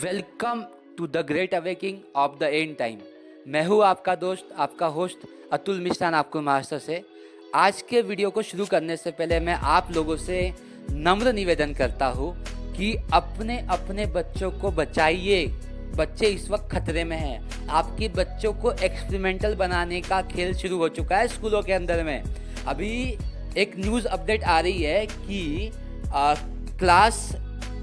Welcome to the great awakening of the end time. मैं हूँ आपका दोस्त, आपका होस्ट अतुल मिश्रान, आपको महाराष्ट्र से। आज के वीडियो को शुरू करने से पहले मैं आप लोगों से नम्र निवेदन करता हूँ कि अपने अपने बच्चों को बचाइए। बच्चे इस वक्त खतरे में हैं। आपके बच्चों को एक्सपेरिमेंटल बनाने का खेल शुरू हो चुका है स्कूलों के अंदर में। अभी एक न्यूज़ अपडेट आ रही है कि क्लास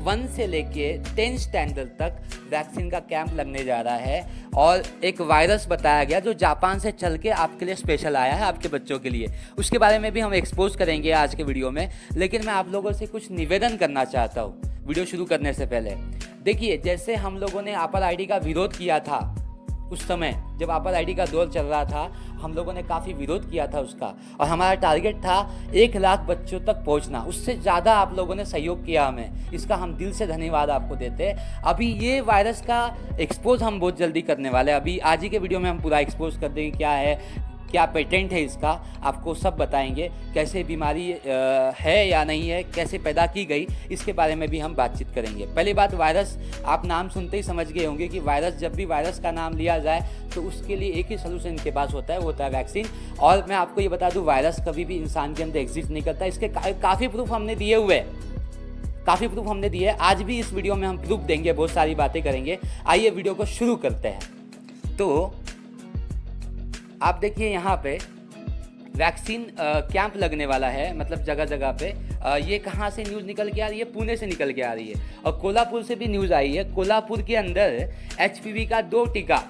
1 से लेके 10 स्टैंडर्ड तक वैक्सीन का कैंप लगने जा रहा है और एक वायरस बताया गया जो जापान से चल के आपके लिए स्पेशल आया है, आपके बच्चों के लिए। उसके बारे में भी हम एक्सपोज करेंगे आज के वीडियो में। लेकिन मैं आप लोगों से कुछ निवेदन करना चाहता हूँ वीडियो शुरू करने से पहले। देखिए, जैसे हम लोगों ने एप्पल आईडी का विरोध किया था उस समय जब एप्पल आईडी का दौर चल रहा था, हम लोगों ने काफ़ी विरोध किया था उसका, और हमारा टारगेट था 1 लाख बच्चों तक पहुंचना। उससे ज़्यादा आप लोगों ने सहयोग किया हमें, इसका हम दिल से धन्यवाद आपको देते हैं। अभी ये वायरस का एक्सपोज हम बहुत जल्दी करने वाले हैं। अभी आज ही के वीडियो में हम पूरा एक्सपोज कर देंगे क्या है, क्या पेटेंट है इसका, आपको सब बताएंगे। कैसे बीमारी है या नहीं है, कैसे पैदा की गई, इसके बारे में भी हम बातचीत करेंगे। पहली बात, वायरस, आप नाम सुनते ही समझ गए होंगे कि वायरस, जब भी वायरस का नाम लिया जाए तो उसके लिए एक ही सोल्यूशन इनके पास होता है, वो होता है वैक्सीन। और मैं आपको ये बता दूं, वायरस कभी भी इंसान के अंदर एग्जिस्ट नहीं करता। इसके काफ़ी प्रूफ हमने दिए हुए हैं, काफ़ी प्रूफ हमने दिए हैं। आज भी इस वीडियो में हम प्रूफ देंगे, बहुत सारी बातें करेंगे। आइए वीडियो को शुरू करते हैं। तो आप देखिए, यहाँ पे वैक्सीन कैंप लगने वाला है, मतलब जगह जगह पे। ये कहाँ से न्यूज़ निकल के आ रही है? पुणे से निकल के आ रही है, और कोल्हापुर से भी न्यूज़ आई है। कोल्हापुर के अंदर HPV का 2 टीका,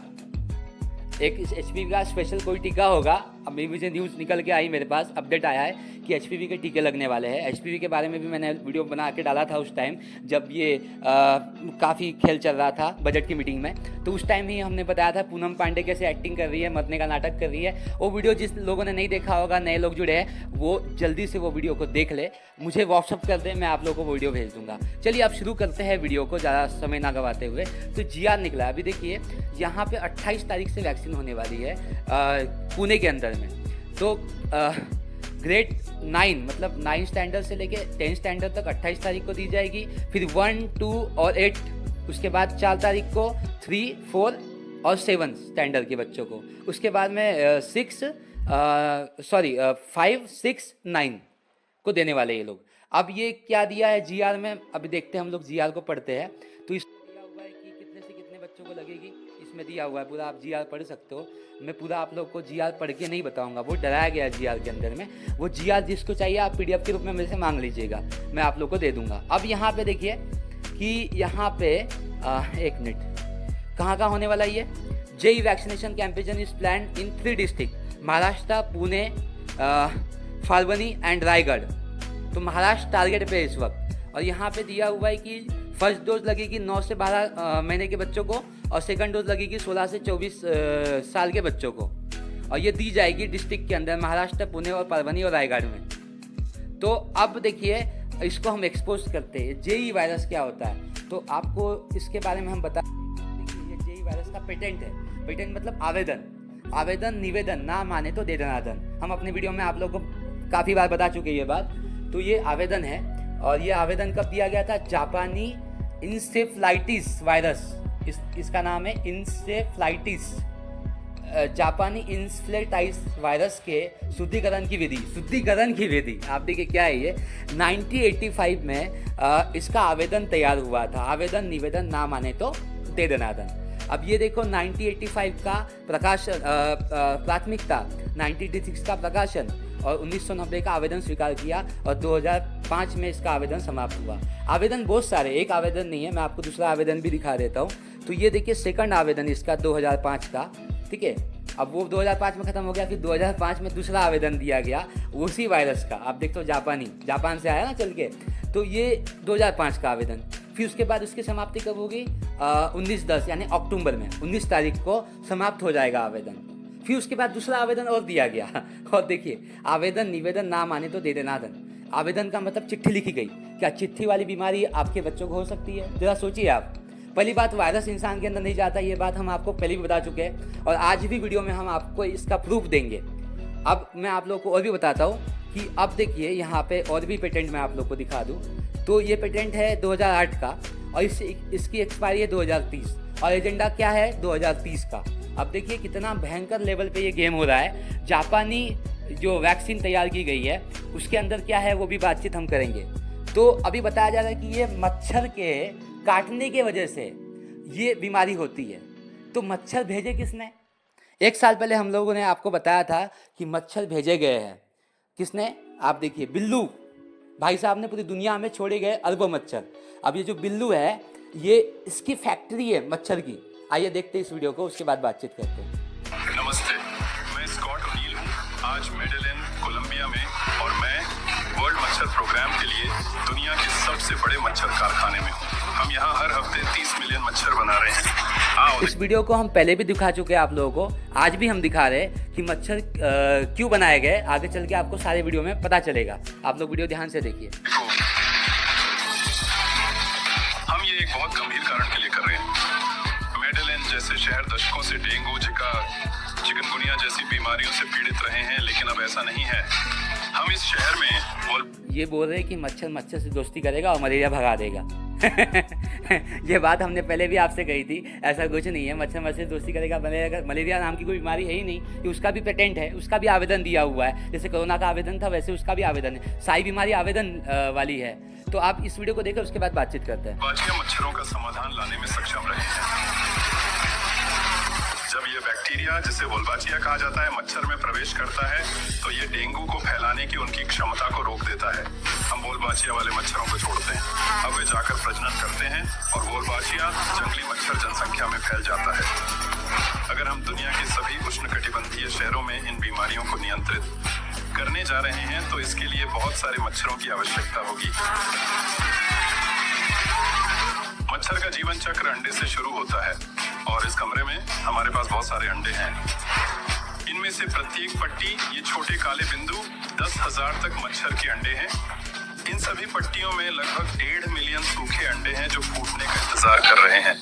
एक HPV का स्पेशल कोई टीका होगा। अभी मुझे न्यूज़ निकल के आई, मेरे पास अपडेट आया है कि HPV के टीके लगने वाले हैं। HPV के बारे में भी मैंने वीडियो बना के डाला था उस टाइम, जब ये काफ़ी खेल चल रहा था बजट की मीटिंग में। तो उस टाइम ही हमने बताया था पूनम पांडे कैसे एक्टिंग कर रही है, मरने का नाटक कर रही है। वो वीडियो जिस लोगों ने नहीं देखा होगा, नए लोग जुड़े हैं, वो जल्दी से वो वीडियो को देख ले, मुझे व्हाट्सअप कर दे, मैं आप लोगों को वीडियो भेज दूँगा। चलिए अब शुरू करते हैं वीडियो को, ज़्यादा समय ना गवाते हुए। तो GR निकला। अभी देखिए, यहाँ पर 28 तारीख से वैक्सीन होने वाली है पुणे के अंदर में। तो ग्रेड 9, मतलब 9 स्टैंडर्ड से लेके 10 स्टैंडर्ड तक 28 तारीख को दी जाएगी। फिर 1, 2 और 8, उसके बाद 4 तारीख को 3, 4 और 7 स्टैंडर्ड के बच्चों को। उसके बाद में 5, 6, 9 को देने वाले ये लोग। अब ये क्या दिया है GR में, अभी देखते हैं, हम लोग GR को पढ़ते हैं। तो इसमें दिया हुआ है कि कितने से कितने बच्चों को लगेगी, इसमें दिया हुआ है पूरा। आप GR पढ़ सकते हो। मैं पूरा आप लोग को GR पढ़ के नहीं बताऊंगा, वो डराया गया है GR के अंदर में। वो GR जिसको चाहिए आप PDF के रूप में मेरे से मांग लीजिएगा, मैं आप लोग को दे दूंगा। अब यहाँ पे देखिए कि यहाँ पे 1 मिनट, कहाँ कहाँ होने वाला ये JE vaccination campaign is planned in 3 district, Maharashtra, Pune, Falguni and Raigarh. तो महाराष्ट्र टारगेट पे इस वक्त। और यहाँ पे दिया हुआ है कि फर्स्ट डोज लगेगी 9 से 12 महीने के बच्चों को, और सेकंड डोज लगेगी 16 से 24 साल के बच्चों को। और ये दी जाएगी डिस्ट्रिक्ट के अंदर, महाराष्ट्र, पुणे और परभनी और रायगढ़ में। तो अब देखिए, इसको हम एक्सपोज करते हैं। JE वायरस क्या होता है, तो आपको इसके बारे में हम बता। देखिए, ये JE वायरस का पेटेंट है। पेटेंट मतलब आवेदन, निवेदन, ना माने तो दे दनादन। हम अपने वीडियो में आप लोगों को काफ़ी बार बता चुके हैं ये बात। तो ये आवेदन है, और ये आवेदन कब दिया गया था? जापानी इंसेफ्लाइटिस वायरस, इसका नाम है इंसेफ्लाइटिस, जापानी इंसेफ्लाइटिस वायरस के शुद्धिकरण की विधि। आप देखिए क्या है ये, 1985 में इसका आवेदन तैयार हुआ था। आवेदन, निवेदन, ना माने तो दे दनादन। अब ये देखो, 1985 का प्रकाशन, प्राथमिकता 1986 का प्रकाशन, और 1990 का आवेदन स्वीकार किया, और 2005 में इसका आवेदन समाप्त हुआ। आवेदन बहुत सारे, एक आवेदन नहीं है। मैं आपको दूसरा आवेदन भी दिखा देता हूँ। तो ये देखिए, सेकंड आवेदन इसका 2005 का, ठीक है। अब वो 2005 में ख़त्म हो गया, फिर 2005 में दूसरा आवेदन दिया गया उसी वायरस का। आप देखते हो, जापान से आया ना चल के। तो ये 2005 का आवेदन। फिर उसके बाद उसकी समाप्ति कब होगी? 19/10 यानी अक्टूबर में 19 तारीख को समाप्त हो जाएगा आवेदन। फिर उसके बाद दूसरा आवेदन और दिया गया। और देखिए, आवेदन, निवेदन, ना माने तो दे दनादन। आवेदन का मतलब चिट्ठी लिखी गई। क्या चिट्ठी वाली बीमारी आपके बच्चों को हो सकती है? जरा सोचिए आप। पहली बात, वायरस इंसान के अंदर नहीं जाता, ये बात हम आपको पहले भी बता चुके हैं, और आज भी वीडियो में हम आपको इसका प्रूफ देंगे। अब मैं आप लोग को और भी बताता हूँ कि अब देखिए, यहाँ पे और भी पेटेंट मैं आप लोग को दिखा दूँ। तो ये पेटेंट है 2008 का, और इसकी एक्सपायरी है 2030 और एजेंडा क्या है 2030 का। अब देखिए कितना भयंकर लेवल पे ये गेम हो रहा है। जापानी जो वैक्सीन तैयार की गई है उसके अंदर क्या है वो भी बातचीत हम करेंगे। तो अभी बताया जा रहा है कि ये मच्छर के काटने के वजह से ये बीमारी होती है। तो मच्छर भेजे किसने? 1 साल पहले हम लोगों ने आपको बताया था कि मच्छर भेजे गए हैं। किसने? आप देखिए बिल्लू भाई साहब ने पूरी दुनिया में छोड़े गए अरबों मच्छर। अब ये जो बिल्लू है ये इसकी फैक्ट्री है मच्छर की। आइए देखते हैं इस वीडियो को, उसके बाद बातचीत करते हैं। नमस्ते, मैं स्कॉट ओनील हूँ। आज मेडेलिन कोलंबिया में और मैं वर्ल्ड मच्छर प्रोग्राम के लिए दुनिया के सबसे बड़े मच्छर कारखाने में हूँ। हम यहाँ हर हफ्ते 30 मिलियन मच्छर बना रहे हैं। इस वीडियो को हम पहले भी दिखा चुके हैं आप लोगों को, आज भी हम दिखा रहे हैं कि मच्छर क्यों बनाए गए। आगे चल के आपको सारे वीडियो में पता चलेगा, आप लोग वीडियो ध्यान से देखिए। हम ये एक बहुत गंभीर कारण के लिए कर रहे हैं। मेडेलिन जैसे शहर दशकों से डेंगू, जिका, चिकनगुनिया जैसी बीमारियों से पीड़ित रहे हैं, लेकिन अब ऐसा नहीं है। हम इस शहर में ये बोल रहे हैं कि मच्छर से दोस्ती करेगा और मलेरिया भगा देगा। ये बात हमने पहले भी आपसे कही थी, ऐसा कुछ नहीं है। मच्छर से दोस्ती करेगा, मलेरिया नाम की कोई बीमारी है ही नहीं। कि उसका भी पेटेंट है, उसका भी आवेदन दिया हुआ है। जैसे कोरोना का आवेदन था वैसे उसका भी आवेदन है। सारी बीमारी आवेदन वाली है। तो आप इस वीडियो को देखकर उसके बाद बातचीत करते हैं। मच्छरों का समाधान लाने में सक्षम रहे हैं। जब ये बैक्टीरिया, जिसे वोल्बाचिया कहा जाता है, मच्छर में प्रवेश करता है तो ये डेंगू को फैलाने की उनकी क्षमता को रोक देता है। हम वोल्बाचिया वाले मच्छरों को छोड़ते हैं, अब वे जाकर प्रजनन करते हैं और वोल्बाचिया जंगली मच्छर जनसंख्या में फैल जाता है। अगर हम दुनिया के सभी उष्णकटिबंधीय शहरों में इन बीमारियों को नियंत्रित करने जा रहे हैं तो इसके लिए बहुत सारे मच्छरों की आवश्यकता होगी। मच्छर का जीवन चक्र अंडे से शुरू होता है और इस कमरे में हमारे पास बहुत सारे अंडे हैं। इनमें से प्रत्येक पट्टी, ये छोटे काले बिंदु, 10,000 तक मच्छर के अंडे हैं। इन सभी पट्टियों में लगभग 1.5 मिलियन सूखे अंडे हैं जो फूटने का इंतजार कर रहे हैं।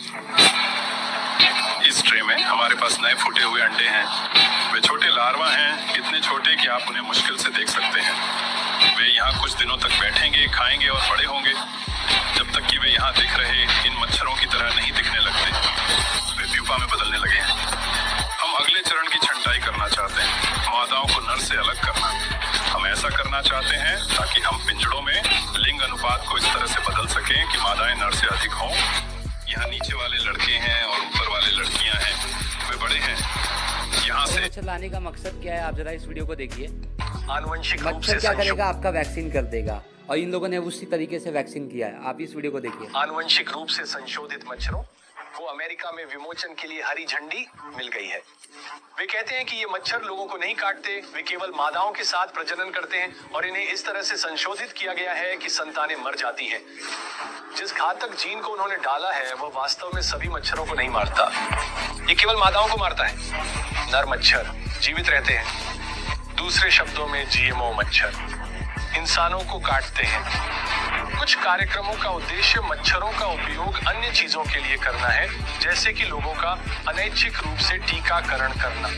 इस ट्रे में हमारे पास नए फूटे हुए अंडे हैं। वे छोटे लार्वा हैं, इतने छोटे कि आप उन्हें मुश्किल से देख सकते हैं। वे यहाँ कुछ दिनों तक बैठेंगे, खाएंगे और बड़े होंगे। जब तक कि वे यहाँ दिख रहे इन मच्छरों की तरह नहीं दिखने लगते, वे प्यूपा में बदलने लगे हैं। हम अगले चरण की छंटाई करना चाहते हैं, मादाओं को नर से अलग करना। हम ऐसा करना चाहते हैं ताकि हम पिंजड़ों में लिंग अनुपात को इस तरह से बदल सकें कि मादाएं नर से अधिक हों। यहाँ नीचे वाले लड़के हैं और ऊपर वाले लड़कियां हैं, वे बड़े हैं। यहाँ से मच्छर लाने का मकसद क्या है, आप जरा इस वीडियो को देखिए। आनुवंशिक मच्छर क्या करेगा, आपका वैक्सीन कर देगा और इन लोगों ने उसी तरीके से वैक्सीन किया है। आप इस वीडियो को देखिए। आनुवंशिक रूप से संशोधित मच्छरों को अमेरिका में विमोचन के लिए हरी झंडी मिल गई है। वे कहते हैं कि ये मच्छर लोगों को नहीं काटते, वे केवल मादाओं के साथ प्रजनन करते हैं और इन्हें इस तरह से संशोधित किया गया है कि संतानें मर जाती हैं। जिस घातक जीन को उन्होंने डाला है वह वास्तव में सभी मच्छरों को नहीं मारता, ये केवल मादाओं को मारता है। नर मच्छर जीवित रहते हैं। दूसरे शब्दों में जीएमओ मच्छर इंसानों को काटते हैं। कुछ कार्यक्रमों का उद्देश्य मच्छरों का उपयोग अन्य चीजों के लिए करना है, जैसे कि लोगों का अनैच्छिक रूप से टीकाकरण करना।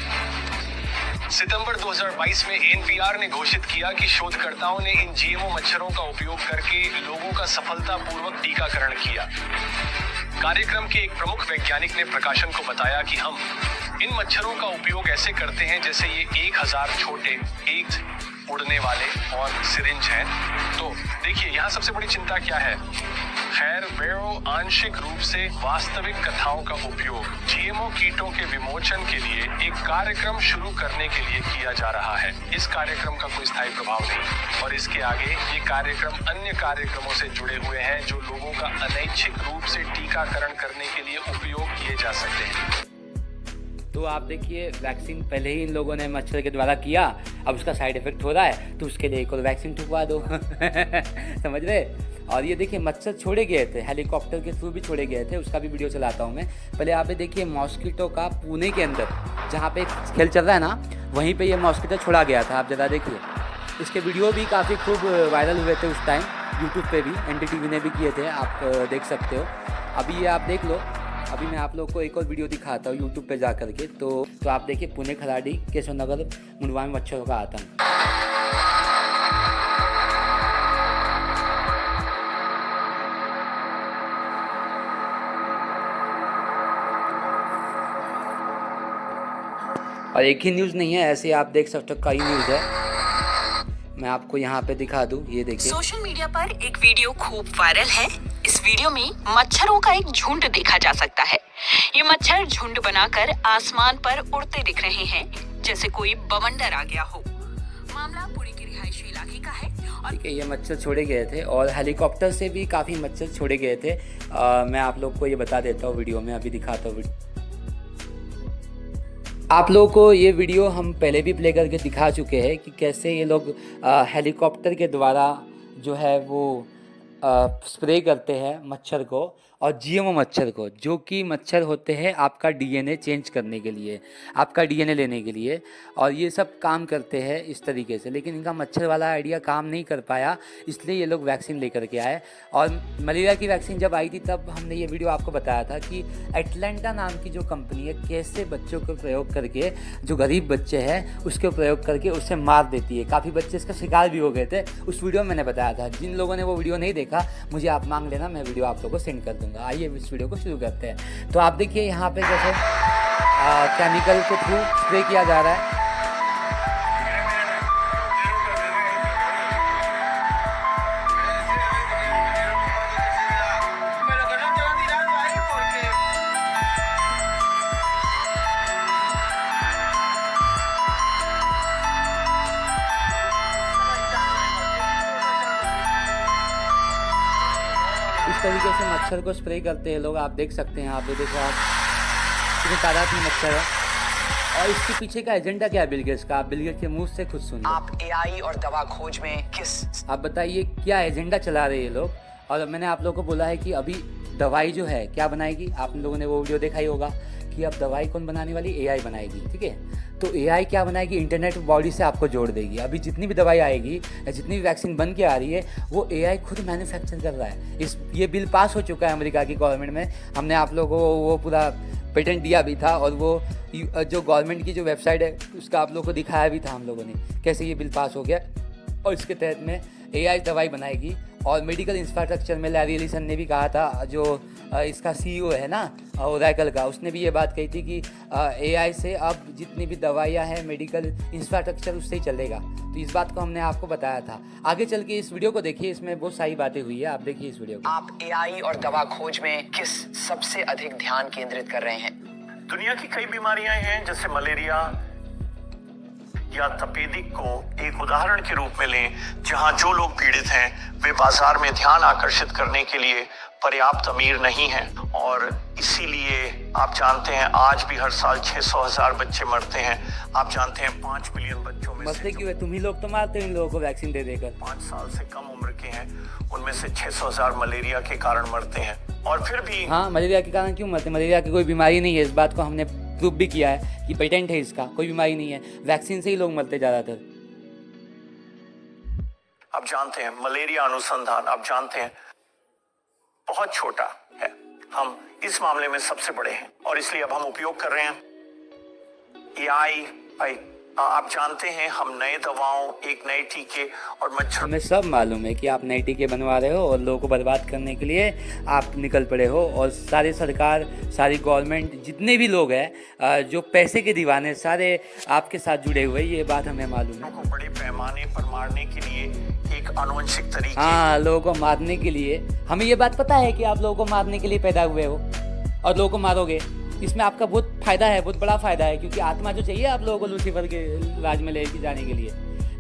सितंबर 2022 में एनपीआर ने घोषित किया कि शोधकर्ताओं ने इन जीएमओ मच्छरों का उपयोग करके लोगों का सफलतापूर्वक टीकाकरण किया। कार्यक्रम के एक प्रमुख वैज्ञानिक ने प्रकाशन को बताया कि हम इन मच्छरों का उपयोग ऐसे करते हैं जैसे ये 1000 छोटे एक उड़ने वाले और सिरिंज हैं। तो देखिए यहाँ सबसे बड़ी चिंता क्या है। खैर, वेरो आंशिक रूप से वास्तविक कथाओं का उपयोग जीएमओ कीटों के विमोचन के लिए एक कार्यक्रम शुरू करने के लिए किया जा रहा है। इस कार्यक्रम का कोई स्थायी प्रभाव नहीं और इसके आगे ये कार्यक्रम अन्य कार्यक्रमों से जुड़े हुए हैं जो लोगों का अनैच्छिक रूप से टीकाकरण करने के लिए उपयोग किए जा सकते हैं। तो आप देखिए वैक्सीन पहले ही इन लोगों ने मच्छर के द्वारा किया, अब उसका साइड इफेक्ट हो रहा है तो उसके लिए एक और वैक्सीन ठुकवा दो। समझ रहे। और ये देखिए मच्छर छोड़े गए थे, हेलीकॉप्टर के थ्रू भी छोड़े गए थे, उसका भी वीडियो चलाता हूँ मैं। पहले आप देखिए मॉस्किटो का पुणे के अंदर जहाँ पे खेल चल रहा है ना, वहीं पे ये मॉस्किटो छोड़ा गया था। आप ज़रा देखिए, इसके वीडियो भी काफ़ी खूब वायरल हुए थे उस टाइम, यूट्यूब पे भी एनडीटीवी ने भी किए थे, आप देख सकते हो। अभी ये आप देख लो, अभी मैं आप लोग को एक और वीडियो दिखाता हूँ यूट्यूब पे जा करके। तो आप देखिए पुणे, खराड़ी, केशव नगर, मुंडवा में मच्छरों का आतंक। और एक ही न्यूज़ नहीं है, ऐसे आप देख सकते हो कई न्यूज़ है। मैं आपको यहाँ पे दिखा दूँ, ये देखिए। सोशल मीडिया पर एक वीडियो खूब वायरल है। इस वीडियो में मच्छरों का एक झुंड देखा जा सकता है। ये मच्छर झुंड बनाकर आसमान पर उड़ते दिख रहे हैं, जैसे कोई बवंडर आ गया हो। मामला पुरी के रिहायशी इलाके का है और ठीक है, ये मच्छर छोड़े गए थे और हेलीकॉप्टर से भी काफ़ी मच्छर छोड़े गए थे। मैं आप लोग को ये बता देता हूँ, वीडियो में अभी दिखाता हूँ। आप लोगों को ये वीडियो हम पहले भी प्ले करके दिखा चुके हैं कि कैसे ये लोग हेलीकॉप्टर के द्वारा जो है वो स्प्रे करते हैं मच्छर को, और जीएमओ मच्छर को, जो कि मच्छर होते हैं आपका डीएनए चेंज करने के लिए, आपका डीएनए लेने के लिए, और ये सब काम करते हैं इस तरीके से। लेकिन इनका मच्छर वाला आइडिया काम नहीं कर पाया, इसलिए ये लोग वैक्सीन लेकर के आए। और मलेरिया की वैक्सीन जब आई थी तब हमने ये वीडियो आपको बताया था कि एटलांटा नाम की जो कंपनी है कैसे बच्चों को प्रयोग करके, जो गरीब बच्चे हैं उसके प्रयोग करके उससे मार देती है। काफ़ी बच्चे इसका शिकार भी हो गए थे, उस वीडियो में मैंने बताया था। जिन लोगों ने वो वीडियो नहीं देखा, मुझे आप मांग लेना, मैं वीडियो आप लोगों को सेंड कर दूँगा। आइए इस वीडियो को शुरू करते हैं। तो आप देखिए यहाँ पे जैसे केमिकल के थ्रू स्प्रे किया जा रहा है। इस तरीके से मच्छर को स्प्रे करते हैं लोग। आप देख सकते हैं, यहाँ पे देखो आप कितनी तादाद में मच्छर है। और इसके पीछे का एजेंडा क्या है बिल गेट्स का? आप बिल गेट्स के मुंह से खुद सुनिए। आप एआई और दवा खोज में किस आप बताइए क्या एजेंडा चला रहे हैं ये लोग। और मैंने आप लोगों को बोला है कि अभी दवाई जो है क्या बनाएगी, आप लोगों ने वो वीडियो देखा ही होगा कि अब दवाई कौन बनाने वाली, एआई बनाएगी। ठीक है, तो एआई क्या बनाएगी, इंटरनेट बॉडी से आपको जोड़ देगी। अभी जितनी भी दवाई आएगी या जितनी भी वैक्सीन बन के आ रही है वो एआई खुद मैन्युफैक्चर कर रहा है। ये बिल पास हो चुका है अमेरिका की गवर्नमेंट में। हमने आप लोगों को वो पूरा पेटेंट दिया भी था, और वो जो गवर्नमेंट की जो वेबसाइट है उसका आप लोगों को दिखाया भी था हम लोगों ने कैसे ये बिल पास हो गया। और इसके तहत में एआई दवाई बनाएगी। और मेडिकल इंफ्रास्ट्रक्चर में लैरी एलिसन ने भी कहा था, जो इसका सीईओ है ना ओरेकल का, उसने भी ये बात कही थी कि एआई से अब जितनी भी दवाइयाँ हैं, मेडिकल इंफ्रास्ट्रक्चर उससे ही चलेगा। तो इस बात को हमने आपको बताया था। आगे चल के इस वीडियो को देखिए, इसमें बहुत सारी बातें हुई है। आप देखिए इस वीडियो को। आप एआई और दवा खोज में किस सबसे अधिक ध्यान केंद्रित कर रहे हैं? दुनिया की कई बीमारियां हैं, जैसे मलेरिया या तपेदिक को एक उदाहरण के रूप में लें, जहां जो लोग पीड़ित हैं वे बाजार में ध्यान आकर्षित करने के लिए पर्याप्त अमीर नहीं हैं, और इसीलिए आप जानते हैं आज भी हर साल 600,000 बच्चे मरते हैं। आप जानते हैं 5 मिलियन बच्चों में मरते क्यों है? तुम ही लोग तो मारते हो इन लोगों को वैक्सीन दे देकर। 5 साल से कम उम्र के हैं, उनमें से 600,000 मलेरिया के कारण मरते हैं। और फिर भी हाँ, मलेरिया के कारण क्यों मरते? मलेरिया की कोई बीमारी नहीं है, इस बात को हमने प्रूफ भी किया है कि पेटेंट है इसका, कोई बीमारी नहीं है। वैक्सीन से ही लोग मरते ज़्यादातर। आप जानते हैं मलेरिया अनुसंधान, आप जानते हैं बहुत छोटा है। हम इस मामले में सबसे बड़े हैं, और इसलिए अब हम उपयोग कर रहे हैं एआई। आप जानते हैं हम नए दवाओं, एक नए टीके और मच्छर, हमें सब मालूम है कि आप नए टीके बनवा रहे हो और लोगों को बर्बाद करने के लिए आप निकल पड़े हो। और सारे सरकार, सारी गवर्नमेंट, जितने भी लोग हैं जो पैसे के दीवाने, सारे आपके साथ जुड़े हुए, ये बात हमें मालूम है। लोगों को बड़े पैमाने पर मारने के लिए एक अनुवंशिक तरीके, हाँ, लोगों को मारने के लिए। हमें ये बात पता है कि आप लोगों को मारने के लिए पैदा हुए हो और लोगों को मारोगे। इसमें आपका बहुत फ़ायदा है, बहुत बड़ा फ़ायदा है, क्योंकि आत्मा जो चाहिए आप लोगों को लूसीफर के राज में लेके जाने के लिए,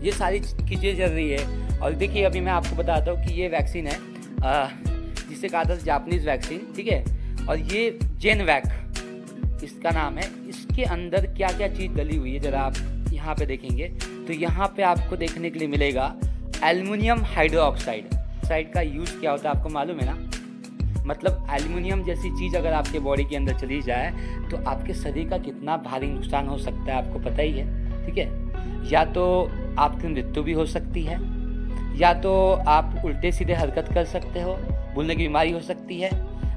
ये सारी चीज़ें चल रही है। और देखिए अभी मैं आपको बताता हूँ कि ये वैक्सीन है जिसे कहा था जापानीज़ वैक्सीन, ठीक है। और ये जेनवैक इसका नाम है। इसके अंदर क्या क्या चीज़ डली हुई है ज़रा आप यहाँ पे देखेंगे तो यहाँ पे आपको देखने के लिए मिलेगा एल्युमिनियम हाइड्रोक्साइड का यूज़ क्या होता है आपको मालूम है ना? मतलब एल्युमिनियम जैसी चीज़ अगर आपके बॉडी के अंदर चली जाए तो आपके शरीर का कितना भारी नुकसान हो सकता है आपको पता ही है, ठीक है। या तो आपकी मृत्यु भी हो सकती है, या तो आप उल्टे सीधे हरकत कर सकते हो, भूलने की बीमारी हो सकती है,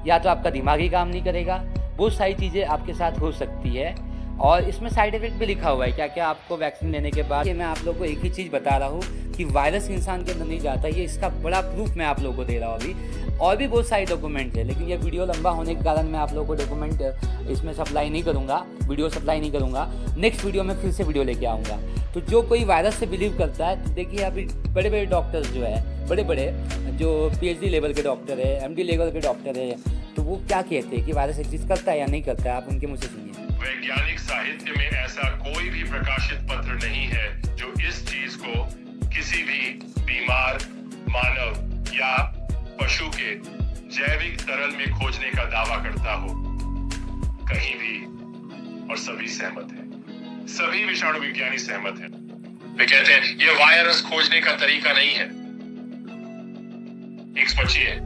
या तो आपका दिमाग ही काम नहीं करेगा। बहुत सारी चीज़ें आपके साथ हो सकती है। और इसमें साइड इफेक्ट भी लिखा हुआ है क्या क्या आपको वैक्सीन लेने के बाद। ये मैं आप लोगों को एक ही चीज़ बता रहा हूँ कि वायरस इंसान के अंदर नहीं जाता। ये इसका बड़ा प्रूफ मैं आप लोगों को दे रहा हूँ। अभी और भी बहुत सारे डॉक्यूमेंट है, लेकिन ये वीडियो लंबा होने के कारण मैं आप लोगों को डॉक्यूमेंट इसमें सप्लाई नहीं करूँगा, वीडियो सप्लाई नहीं करूँगा। नेक्स्ट वीडियो में फिर से वीडियो लेके आऊँगा। तो जो कोई वायरस से बिलीव करता है, तो देखिए अभी बड़े बड़े डॉक्टर्स जो है, बड़े बड़े जो PhD लेवल के डॉक्टर है, MD लेवल के डॉक्टर है, तो वो क्या कहते हैं कि वायरस एग्जिस्ट करता है या नहीं करता है। आप उनके मुँह से सुनिए। वैज्ञानिक साहित्य में ऐसा कोई भी प्रकाशित पत्र नहीं है जो इस चीज को किसी भी बीमार मानव या पशु के जैविक तरल में खोजने का दावा करता हो, कहीं भी। और सभी सहमत हैं, सभी विषाणु विज्ञानी सहमत हैं। वे कहते हैं यह वायरस खोजने का तरीका नहीं है, एक समझिए।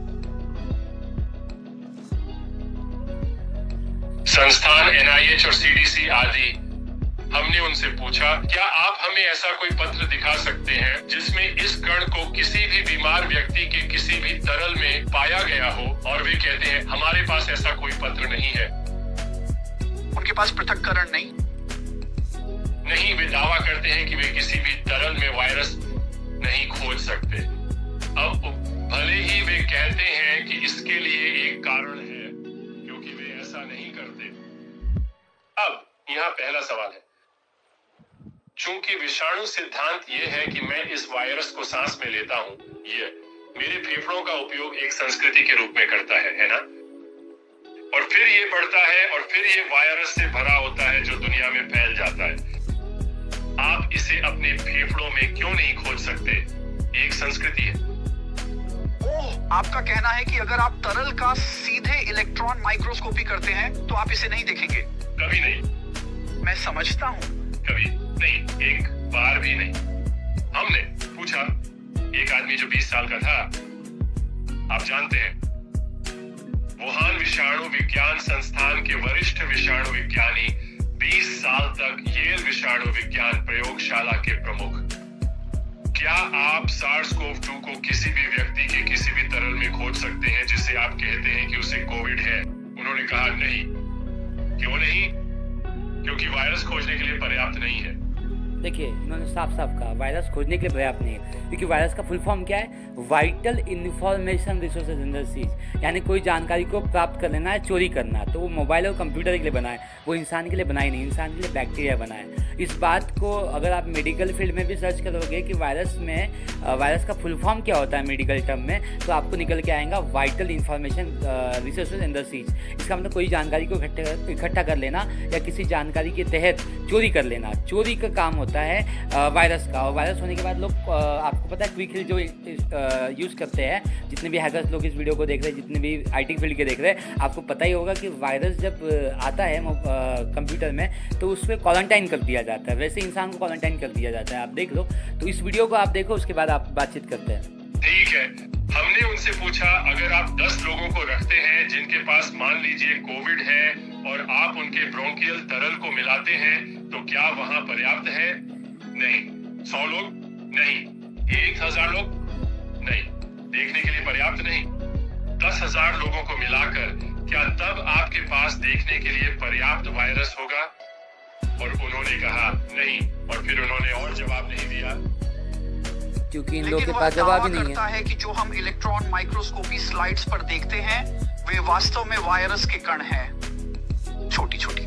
संस्थान NIH और CDC आदि, हमने उनसे पूछा क्या आप हमें ऐसा कोई पत्र दिखा सकते हैं जिसमें इस कण को किसी भी बीमार व्यक्ति के किसी भी तरल में पाया गया हो, और वे कहते हैं हमारे पास ऐसा कोई पत्र नहीं है। उनके पास पृथक्करण नहीं, वे दावा करते हैं कि वे किसी भी तरल में वायरस नहीं खोज सकते। अब भले ही वे कहते हैं कि इसके लिए एक कारण है, क्योंकि वे ऐसा नहीं करते। अब यहाँ पहला सवाल है, चूंकि विषाणु सिद्धांत ये है कि मैं इस वायरस को सांस में लेता हूँ, ये मेरे फेफड़ों का उपयोग एक संस्कृति के रूप में करता है ना? और फिर ये बढ़ता है और फिर ये वायरस से भरा होता है जो दुनिया में फैल जाता है। आप इसे अपने फेफड़ों में क्यों नहीं खोज सकते? एक संस्कृति है। ओह, आपका कहना है कि अगर आप तरल का सीधे इलेक्ट्रॉन माइक्रोस्कोपी करते हैं तो आप इसे नहीं देखेंगे? कभी नहीं। मैं समझता हूँ। कभी नहीं, एक बार भी नहीं। हमने पूछा, एक आदमी जो 20 साल का था, आप जानते हैं, वुहान विषाणु विज्ञान संस्थान के वरिष्ठ विषाणु विज्ञानी, 20 साल तक येल विषाणु विज्ञान प्रयोगशाला के प्रमुख, क्या आप SARS-CoV-2 को किसी भी व्यक्ति के किसी भी तरल में खोज सकते हैं जिसे आप कहते हैं कि उसे कोविड है? उन्होंने कहा नहीं। क्यों नहीं? क्योंकि वायरस खोजने के लिए पर्याप्त नहीं है। देखिए, इन्होंने साफ साफ कहा वायरस खोजने के लिए पर्याप्त नहीं है, क्योंकि वायरस का फुल फॉर्म क्या है? वाइटल इंफॉर्मेशन रिसोर्सेज इंडस्ट्रीज, यानी कोई जानकारी को प्राप्त कर लेना है, चोरी करना है। तो वो मोबाइल और कंप्यूटर के लिए बना है, वो इंसान के लिए बना ही नहीं, इंसान के लिए बैक्टीरिया बना है। इस बात को अगर आप मेडिकल फील्ड में भी सर्च करोगे कि वायरस का फुल फॉर्म क्या होता है मेडिकल टर्म में, तो आपको निकल के आएगा वाइटल इंफॉर्मेशन रिसोर्सेज इंडस्ट्रीज। इसका मतलब कोई जानकारी को इकट्ठा कर लेना या किसी जानकारी के तहत चोरी कर लेना। चोरी का काम होता है वायरस का। और वायरस होने के बाद लोग, आपको पता है, क्विक हिल जो यूज़ करते हैं, जितने भी हैकर्स लोग इस वीडियो को देख रहे हैं, जितने भी IT फील्ड के देख रहे हैं, आपको पता ही होगा कि वायरस जब आता है कंप्यूटर में तो उस पर क्वारंटाइन कर दिया जाता है। वैसे इंसान को क्वारंटाइन कर दिया जाता है, आप देख लो। तो इस वीडियो को आप देखो, उसके बाद आप बातचीत करते हैं। ठीक है, हमने उनसे पूछा अगर आप 10 लोगों को रखते हैं जिनके पास मान लीजिए कोविड है और आप उनके ब्रोंकियल तरल को मिलाते हैं, तो क्या वहां पर्याप्त है? नहीं। 100 लोग? नहीं। 1000 लोग? नहीं। देखने के लिए पर्याप्त नहीं। 10,000 लोगों को मिलाकर क्या तब आपके पास देखने के लिए पर्याप्त वायरस होगा? और उन्होंने कहा नहीं, और फिर उन्होंने और जवाब नहीं दिया, क्योंकि इन लोगों के पास जवाब ही नहीं है कि जो हम इलेक्ट्रॉन माइक्रोस्कोपी स्लाइड्स पर देखते हैं वे वास्तव में वायरस के कण हैं। छोटी छोटी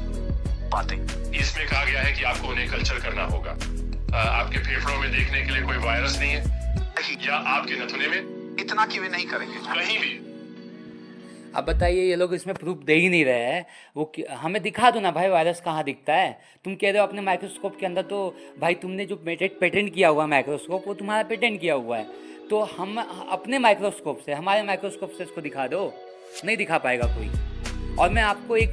बातें। इसमें कहा गया है कि आपको उन्हें कल्चर करना होगा। आपके फेफड़ों में देखने के लिए कोई वायरस नहीं है, या आपके नथुने में? इतना कि वे नहीं करेंगे कहीं भी। अब बताइए, ये लोग इसमें प्रूफ दे ही नहीं रहे हैं। वो हमें दिखा दो ना भाई, वायरस कहाँ दिखता है? तुम कह रहे हो अपने माइक्रोस्कोप के अंदर, तो भाई तुमने जो पेटेंट किया हुआ माइक्रोस्कोप, वो तुम्हारा पेटेंट किया हुआ है। तो हम अपने माइक्रोस्कोप से, हमारे माइक्रोस्कोप से इसको दिखा दो। नहीं दिखा पाएगा कोई। और मैं आपको एक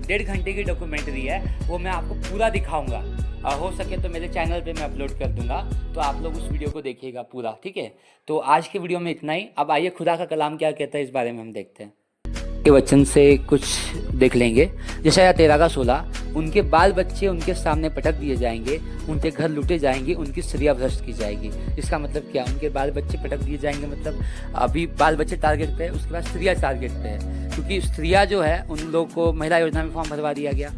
1.5 घंटे की डॉक्यूमेंट्री है, वो मैं आपको पूरा दिखाऊंगा। हो सके तो मेरे चैनल पे मैं अपलोड कर दूंगा, तो आप लोग उस वीडियो को देखिएगा पूरा, ठीक है? तो आज की वीडियो में इतना ही। अब आइए खुदा का कलाम क्या कहता है इस बारे में हम देखते हैं। के वचन से कुछ देख लेंगे। यशायाह 13:16, उनके बाल बच्चे उनके सामने पटक दिए जाएंगे, उनके घर लूटे जाएंगे, उनकी स्त्रियाँ भ्रष्ट की जाएगी। इसका मतलब क्या? उनके बाल बच्चे पटक दिए जाएंगे, मतलब अभी बाल बच्चे टारगेट पे है, उसके बाद स्त्रियाँ टारगेट पे है, क्योंकि स्त्रियाँ जो है उन लोगों को महिला योजना में फॉर्म भरवा दिया गया।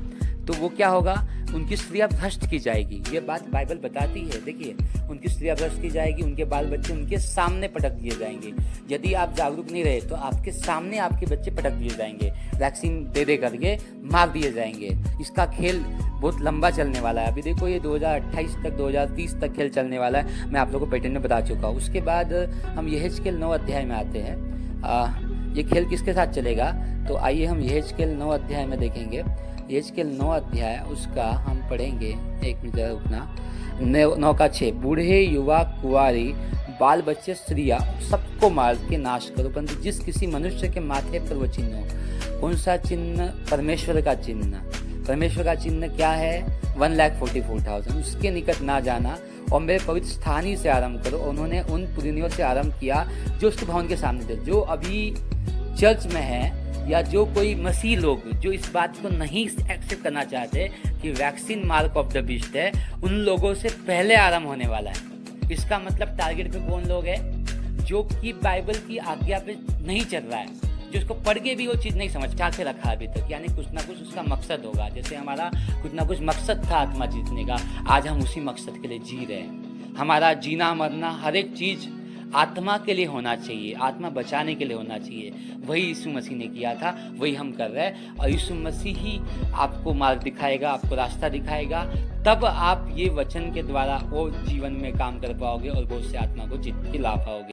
तो वो क्या होगा? उनकी स्त्रियां भ्रष्ट की जाएगी। ये बात बाइबल बताती है। देखिए, उनकी स्त्रियां भ्रष्ट की जाएगी, उनके बाल बच्चे उनके सामने पटक दिए जाएंगे। यदि आप जागरूक नहीं रहे तो आपके सामने आपके बच्चे पटक दिए जाएंगे, वैक्सीन दे करके मार दिए जाएंगे। इसका खेल बहुत लंबा चलने वाला है। अभी देखो, ये 2028 तक 2030 तक खेल चलने वाला है। मैं आप लोगों को पैटर्न में बता चुका हूँ। उसके बाद हम यहेजकेल 9 अध्याय में आते हैं। ये खेल किसके साथ चलेगा? तो आइए हम यहेजकेल 9 अध्याय में देखेंगे। यहेजकेल 9 अध्याय उसका हम पढ़ेंगे। एक मिनट रुकना। 9 का 6, बूढ़े युवा कुंवारी बाल बच्चे स्त्रियाँ सबको मार के नाश करो, परंतु जिस किसी मनुष्य के माथे पर वो चिन्ह हो। कौन सा चिन्ह? परमेश्वर का चिन्ह। परमेश्वर का चिन्ह क्या है? 1,44,000। उसके निकट ना जाना और मेरे पवित्र स्थान ही से आरंभ करो। उन्होंने उन पुरानियों से आरंभ किया जो उसके भवन के सामने थे। जो अभी चर्च में है या जो कोई मसीह लोग जो इस बात को नहीं एक्सेप्ट करना चाहते कि vaccine mark of the beast है, उन लोगों से पहले आरंभ होने वाला है। इसका मतलब टारगेट पे कौन लोग हैं? जो कि बाइबल की आज्ञा पे नहीं चल रहा है, जो उसको पढ़ के भी वो चीज़ नहीं समझ के रखा अभी तक। यानी कुछ ना कुछ उसका मकसद होगा। जैसे हमारा कुछ ना कुछ मकसद था आत्मा जीतने का, आज हम उसी मकसद के लिए जी रहे हैं। हमारा जीना मरना हर एक चीज़ आत्मा के लिए होना चाहिए, आत्मा बचाने के लिए होना चाहिए। वही यीशु मसीह ने किया था, वही हम कर रहे हैं। और यीशु मसीह ही आपको मार्ग दिखाएगा, आपको रास्ता दिखाएगा। तब आप ये वचन के द्वारा वो जीवन में काम कर पाओगे और बहुत से आत्मा को जीत के ला पाओगे।